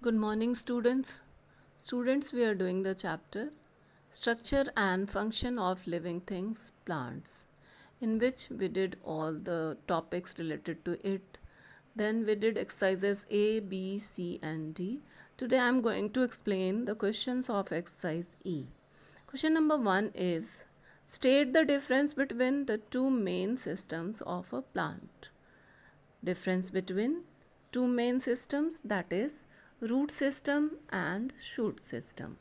Good morning, students. Students, we are doing the chapter Structure and Function of Living Things, Plants, in which we did all the topics related to it. Then we did exercises A, B, C, and D. Today I am going to explain the questions of exercise E. Question number 1 is state the difference between the two main systems of a plant. Difference between two main systems, that is root system and shoot system.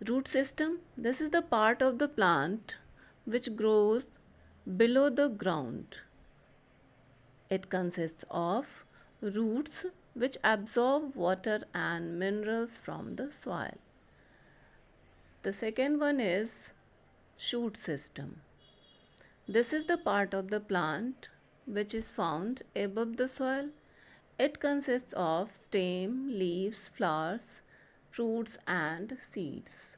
Root system, this is the part of the plant which grows below the ground. It consists of roots which absorb water and minerals from the soil. The second one is shoot system. This is the part of the plant which is found above the soil. It consists of stem, leaves, flowers, fruits and seeds.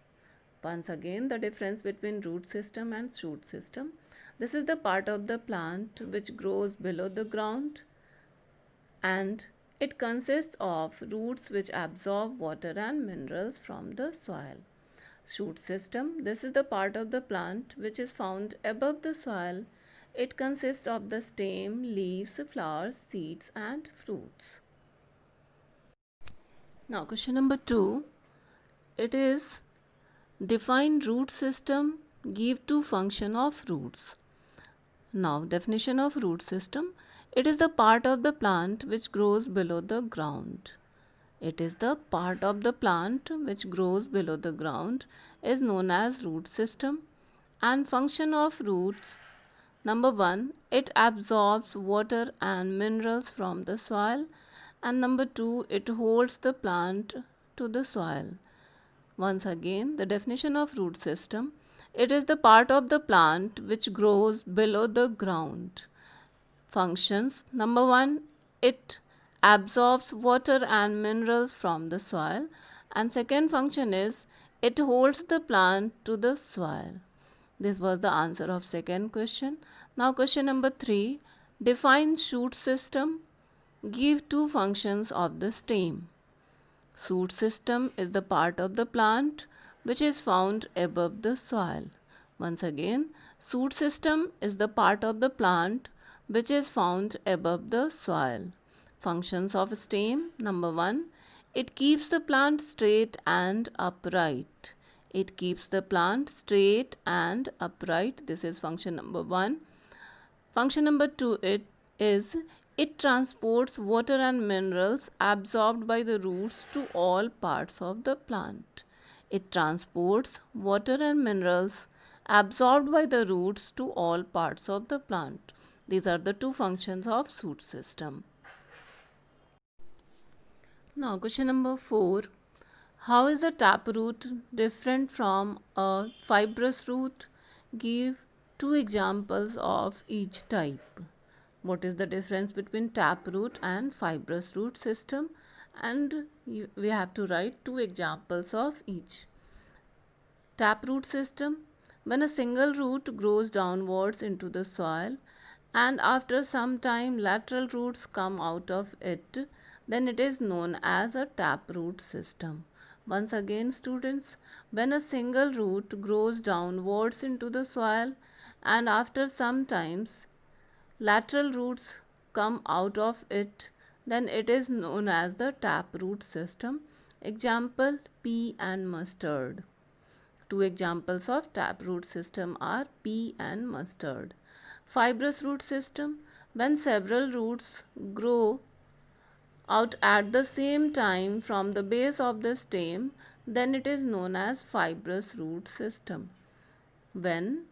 Once again, the difference between root system and shoot system. This is the part of the plant which grows below the ground and it consists of roots which absorb water and minerals from the soil. Shoot system, this is the part of the plant which is found above the soil. It consists of the stem, leaves, flowers, seeds and fruits. Now question number 2, it is define root system, give two function of roots. Now definition of root system, it is the part of the plant which grows below the ground. It is the part of the plant which grows below the ground is known as root system. And function of roots, number 1, it absorbs water and minerals from the soil, and number 2, it holds the plant to the soil. Once again, the definition of root system, it is the part of the plant which grows below the ground. Functions, number 1, it absorbs water and minerals from the soil, and second function is it holds the plant to the soil. This was the answer of second question. Now question number 3, define shoot system, give two functions of the stem. Shoot system is the part of the plant which is found above the soil. Once again, shoot system is the part of the plant which is found above the soil. Functions of stem, number 1, it keeps the plant straight and upright. It keeps the plant straight and upright. This is function number 1. Function number 2, it transports water and minerals absorbed by the roots to all parts of the plant. It transports water and minerals absorbed by the roots to all parts of the plant. These are the two functions of shoot system. Now question number 4. How is a taproot different from a fibrous root? Give two examples of each type. What is the difference between taproot and fibrous root system? And we have to write two examples of each. Taproot system, when a single root grows downwards into the soil and after some time lateral roots come out of it, then it is known as a taproot system. Once again students, when a single root grows downwards into the soil and after some times lateral roots come out of it, then it is known as the taproot system. Example, pea and mustard. Two examples of taproot system are pea and mustard. Fibrous root system, when several roots grow out at the same time from the base of the stem, then it is known as fibrous root system. When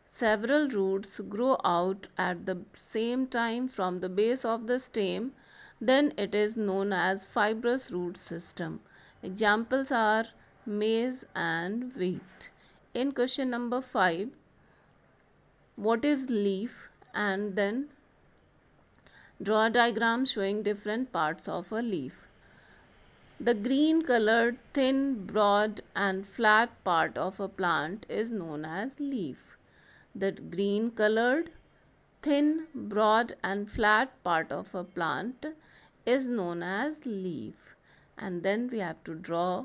several roots grow out at the same time from the base of the stem, then it is known as fibrous root system. Examples are maize and wheat. In question number 5, what is leaf? And then draw a diagram showing different parts of a leaf. The green colored, thin, broad and flat part of a plant is known as leaf. The green colored, thin, broad and flat part of a plant is known as leaf. And then we have to draw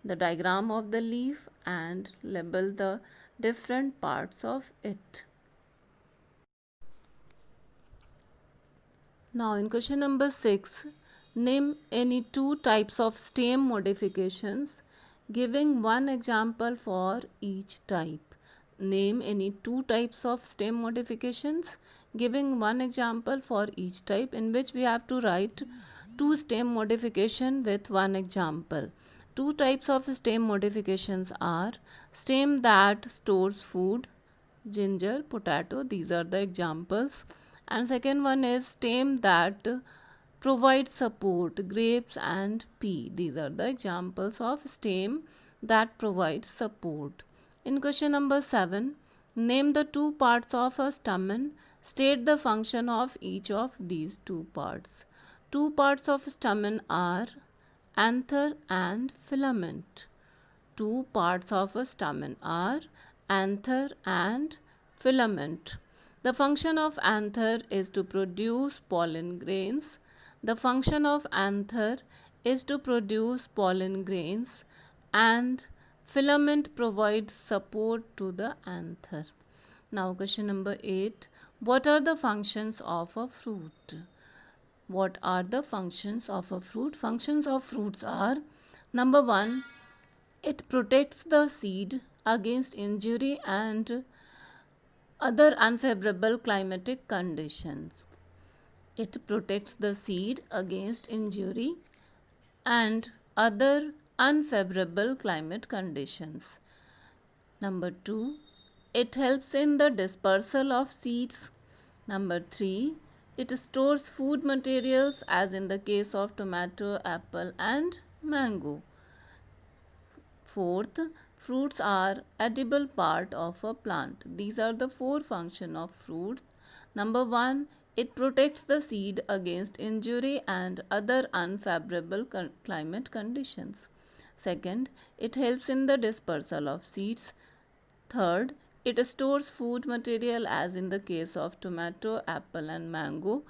the diagram of the leaf and label the different parts of it. Now in question number 6, name any two types of stem modifications, giving one example for each type. Name any two types of stem modifications, giving one example for each type, in which we have to write two stem modification with one example. Two types of stem modifications are stem that stores food, ginger, potato, these are the examples. And second one is stem that provides support, grapes and pea, these are the examples of stem that provides support. In question number 7, name the two parts of a stamen, state the function of each of these two parts. Two parts of stamen are anther and filament. Two parts of a stamen are anther and filament. The function of anther is to produce pollen grains. The function of anther is to produce pollen grains, and filament provides support to the anther. Now question number 8. What are the functions of a fruit? What are the functions of a fruit? Functions of fruits are: number 1, it protects the seed against injury and other unfavorable climatic conditions. It protects the seed against injury and other unfavorable climate conditions. Number 2, it helps in the dispersal of seeds. Number 3, it stores food materials, as in the case of tomato, apple and mango. Fourth, fruits are edible part of a plant. These are the four functions of fruits. Number 1, it protects the seed against injury and other unfavorable climate conditions. Second, it helps in the dispersal of seeds. Third, it stores food material, as in the case of tomato, apple and mango.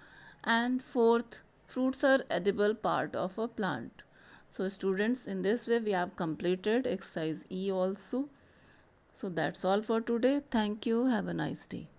And fourth, fruits are edible part of a plant. So students, in this way we have completed exercise E also. So that's all for today. Thank you. Have a nice day.